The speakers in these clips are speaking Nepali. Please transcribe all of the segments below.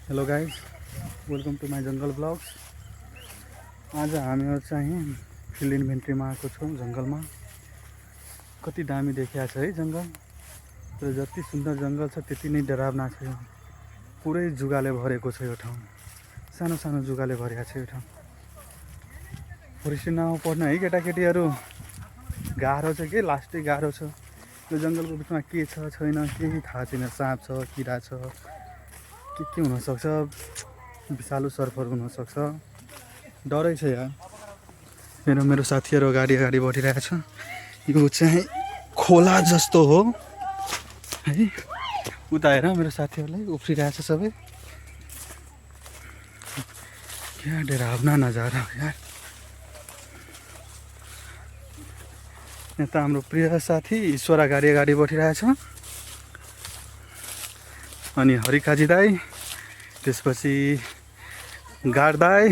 Hello guys, welcome to my जङ्गल ब्लग्स। आज हामीहरू चाहिँ फिल्ड इन्भेन्ट्रीमा आएको छौँ। जङ्गलमा कति दामी देखिया छ है जङ्गल। तर जति सुन्दर जङ्गल छ त्यति नै डरावना छ। यो पुरै जुगाले भरेको छ। यो ठाउँ सानो सानो जुगाले भरेको छ। यो ठाउँ फरेस्ट्री नाउँ पढ्न है केटाकेटीहरू गाह्रो छ के लास्टै गाह्रो छ। यो जङ्गलको बिचमा के छ छैन केही थाहा छैन। साँप छ, किरा छ, के हुनसक्छ, विषालु सर्पहरू हुनसक्छ। डरै छ यार। मेरो साथीहरू अगाडि बढिरहेको छ। यो चाहिँ खोला जस्तो हो है। उता हेर मेरो साथीहरूलाई उफ्रिरहेछ सबै। क्या डरावना नजारा यार। यता हाम्रो प्रिय साथी ईश्वर अगाडि बढिरहेछ। अनि हरिकाजी दाई, त्यसपछि गाड दाई।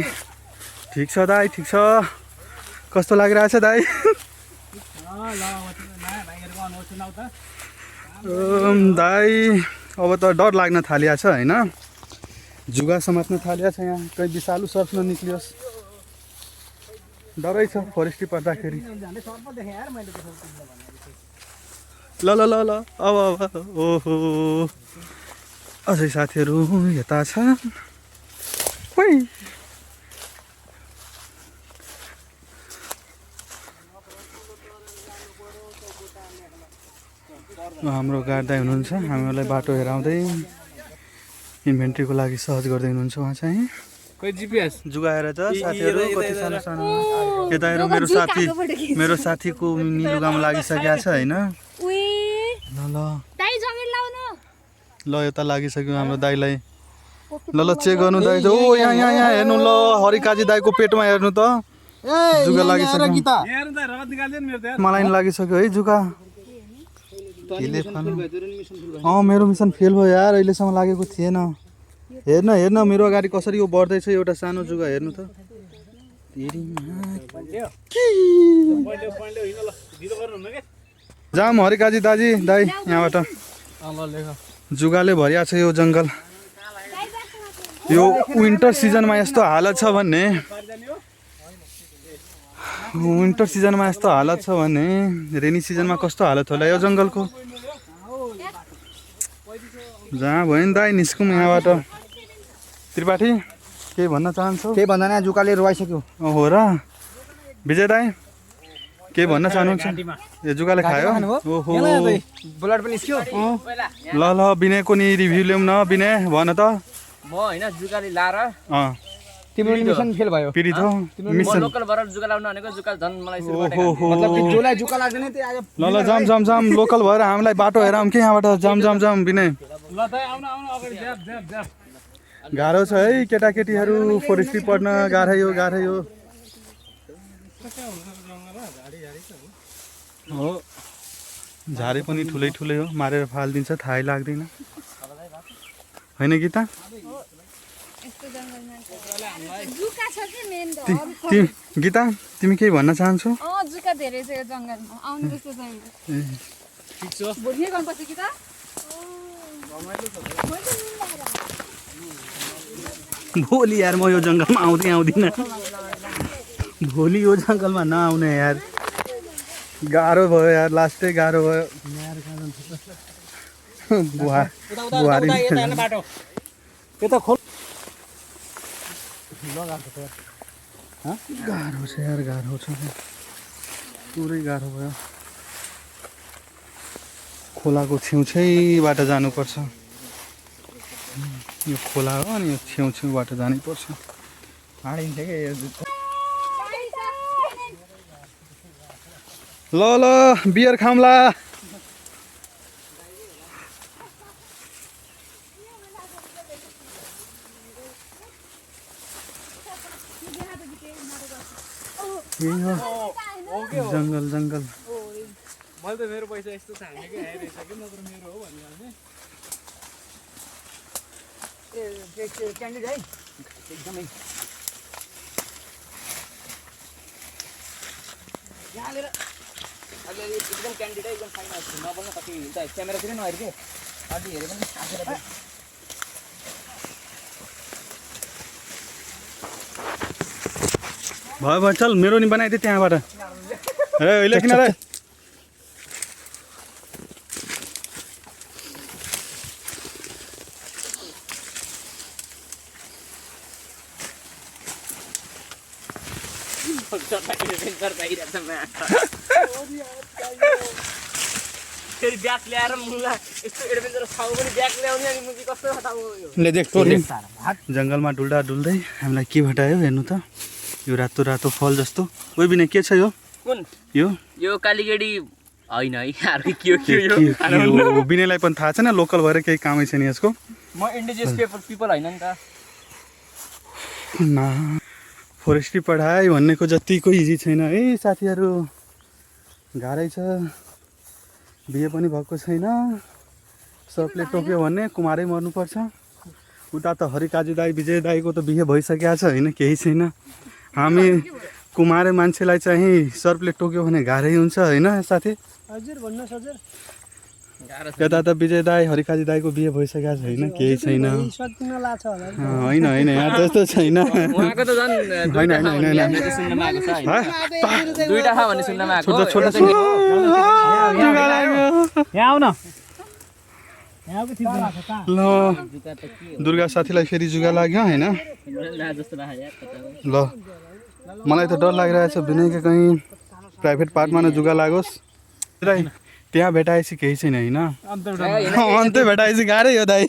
ठिक छ दाई, ठिक छ। कस्तो लागिरहेछ दाई? दाई अब त डर लाग्न थालिया छ होइन। जुगा समात्न थालिया छ। यहाँ कहीँ विषालु सर्प ननिक्लियोस्, डरै छ फरेस्ट्री पर्दाखेरि। ल ल ल ल अब ओहो अझै साथीहरू यता छ। हाम्रो गार्ड दाइ हुनुहुन्छ, हामीहरूलाई बाटो हेराउँदै इन्भेन्ट्रीको लागि सहज गर्दै हुनुहुन्छ। उहाँ चाहिँ खोइ जिपिएस जुगाएर छ साथीहरू। कति सानो सानो यता हेर मेरो साथीको निलुगामा लागिसकेको छ होइन। ल ल ल यता लागिसक्यो हाम्रो दाइलाई। ल ल चेक गर्नु दाइ। ओ यहाँ हेर्नु ल, हरिकाजी दाइको पेटमा हेर्नु त जुगा लागिसक्यो। मलाई नि लागिसक्यो है जुगा। मेरो मिसन फेल भयो यार। अहिलेसम्म लागेको थिएन। हेर्न मेरो अगाडि कसरी यो बढ्दैछ। एउटा सानो जुगा हेर्नु त। जाम हरिकाजी दाजी दाई यहाँबाट। जुगाले भरिया छ यो जङ्गल। यो विन्टर सिजनमा यस्तो हालत छ भने रेनी सिजनमा कस्तो हालत होला यो जङ्गलको। जहाँ भयो नि दाई निस्कौँ यहाँबाट। त्रिपाठी केही भन्न चाहन्छौ? केही भन्दैन, जुकाले रुवाइसक्यो। हो र विजय दाई केही भन्न चाहनुहुन्छ? यो जुगाले खायो। ओहो ब्लड पनि निस्क्यो। ल ल विनयको नि रिभ्यू ल्याउँ न। विनय भन त। म हैन जुकाले लाएर तिम्रो मिसन फेल भयो। पीडित हो मिसन। लोकल भएर जुका लाउन भनेको जुका झन् मलाई सुरु गरेको। ओहो मतलब कि जोलाई जुका लाग्दैन त्यो आज। ल ल जाम लोकल भएर हामीलाई बाटो हेराउँ कि यहाँबाट। जाम विनय। ल त आउन अगाडि जाप। गाह्रो छ है केटाकेटीहरू फरेस्ट्री पढ्न। गाह्रै हो। हो झारे पनि ठुलै हो। मारेर फालिदिन्छ, थाहै लाग्दैन होइन गीता? गीता तिमी केही भन्न चाहन्छौ? जुका धेरै छ यो जङ्गलमा। आउनु जस्तो छैन। ठीक छ भोलि गएपछि कि त भोलि यार म यो जङ्गलमा आउँदिनँ। भोलि यो जङ्गलमा नआउने यार। गाह्रो भयो यार, लास्टै गाह्रो भयो। बुहारी गाह्रो छ यार, गाह्रो छ पुरै गाह्रो भयो। खोलाको छेउछैबाट जानुपर्छ। यो खोला हो अनि यो छेउबाट जानै पर्छ। ल बियर खाउँला। जङ्गल मैले त मेरो पैसा यस्तो छानेकै आइरहेछ कि नत्र मेरो हो भनिहाल्ने। क्यान्डिड है एकदमै। यहाँ लिएर अहिले एकदम क्यान्डिड है, एकदम फाइन आएको छ। नबल्न कति क्यामेरातिर नहेर के अलि हेरे पनि आखेर भयो चल मेरो नि बनाइदिए त्यहाँबाट रे अहिले किन रे फेरि ब्याग ल्याएर मुला यस्तो एडभेन्चरस ठाउँ पनि ब्याग ल्याउने अनि मुजी कस्तो ठाउँ हो ले देख तोर्ने जङ्गलमा डुल्दा डुल्दै हामीलाई के भेटायो हेर्नु त यो रातो रातो फल जस्तो ओइ बिना के छ यो कुन यो कालीगेडी होइन है अर्को के हो बिनालाई पनि थाहा छैन लोकल भएर केही कामै छैन यसको म इन्डिजियस पिपल होइन नि त ना फोरेस्ट्री पढाइ भन्नेको जतिको इजी छैन है साथीहरू गाह्रै छ बिहे पनि भएको छैन सबले टोक्यो भने कुमारै मर्नुपर्छ उता त हरिकाजी दाई विजय दाईको त बिहे भइसकेको छ होइन केही छैन हामी कुमारे मान्छेलाई चाहिँ सर्पले टोक्यो भने गाह्रै हुन्छ होइन साथी हजुर भन्नुहोस् हजुर यता त विजय दाई हरिकाजी दाईको बिहे भइसकेको छैन केही छैन सकिन लाग्छ होला होइन होइन यहाँ त्यस्तो छैन उहाँको त झन् होइन होइन होइन सुन्नमा आएको छ होइन दुईटा छ भन्ने सुन्नमा आएको छोटा यहाँ आउन यहाँको ठिक ल दुर्गा साथीलाई फेरि जुगा लाग्यो होइन ल मलाई त डर लागिरहेछ विनयको कहीँ प्राइभेट पार्टमा न जुगा लागोस् त्यहाँ भेटाएपछि केही छैन होइन अन्त भेटाएपछि गाह्रै हो दाइ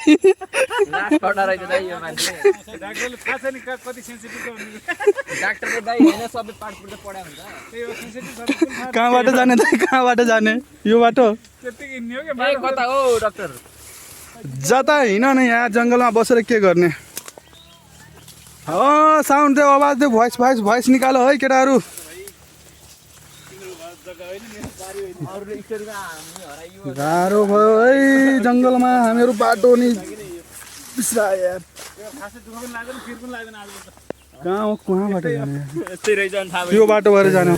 कहाँबाट जाने दाइ कहाँबाट जाने यो बाटो कता हो डाक्टर जता हिँड न यहाँ जङ्गलमा बसेर के गर्ने साउन्ड दियो आवाज दियो भोइस निकालो है केटाहरू गाह्रो भयो है जङ्गलमा हामीहरू बाटो नि बिस्रायो यार कहाँबाट जाने यो बाटो भएर जाने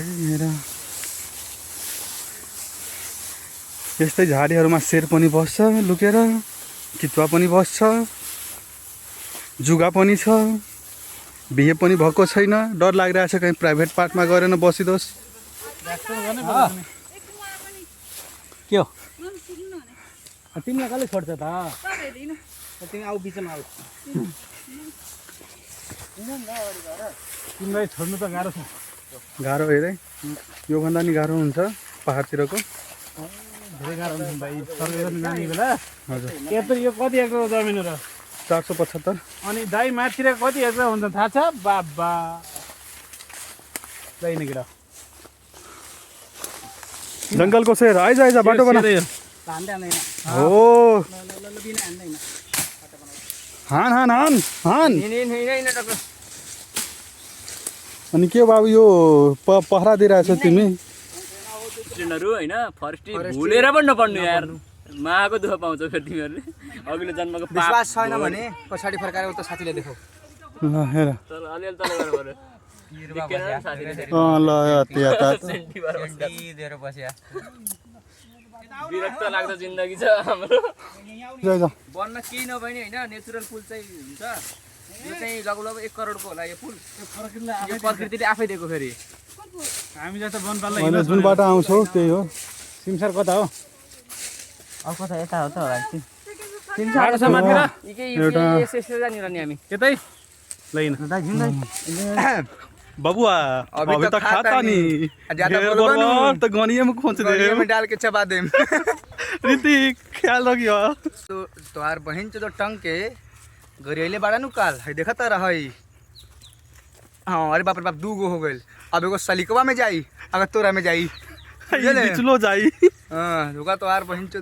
यस्तै झाडीहरूमा शेर पनि बस्छ लुकेर कितुवा पनि बस्छ जुगा पनि छ बिहे पनि भएको छैन डर लागिरहेछ कहीँ प्राइभेट पार्टमा गएर न बसिदोस् के हो तिमीलाई कसले छोड्छ त तिमी आऊ बिचमा आऊ तिमीलाई छोड्नु त गाह्रो छ गाह्रो हेरे योभन्दा नि गाह्रो हुन्छ पहाडतिरको धेरै गाह्रो हुन्छ भाइ सर्वे जाने बेला हजुर यत्रो यो कति एकरो जमिन र 475 अनि दाइ माथितिर कति एकरो हुन्छ थाहा छ बाबा दैन गिरा जङ्गलको शेर आइज बाटो बना हो हान हान हान हान अनि के बाबु यो पहरा दिइरहेछौ तिमी होइन फरेस्ट्री भुलेर पनि नपढ्नु यार माको दुःख पाउँछ फेरि तिमीहरूले अघिल्लो जन्मको विश्वास छैन भने पछाडि फर्काएर उता साथीले देखाऊ ल हेर अलिअलि तल गरेर पऱ्यो ल यता दिएर बस्या विरक्त लाग्दो जिन्दगी छ हाम्रो वनमा केही नभए नि होइन नेचुरल फुल चाहिँ हुन्छ यो चाहिँ लगभग 1 करोडको होला यो फुल यो प्रकृतिले आफै दिएको फेरि हामी जस्तो वनपाललाई मैले जुन बाटो आउँछौ त्यही हो सिमसार कता हो अब कता यता हो त होला बाटो छ माथितिर एउटा यसो जानिर नि हामी त्यतै लैन बबुआ अभी तक खाता नहीं ज्यादा ढेर बोलो बर्बाद तो गनिये में खोच दे में डाल के चबा देम ऋतिक ख्याल रखियो तो तोहार बहन जो टंग के गरियले बाड़ा नु काल है देखा त रहई हां अरे बाप रे बाप 2 गो हो गइल अब एगो सलिकवा में जाई अगर तोरा में जाई ये बिचलो जाई हां रुका तोहार बहन जो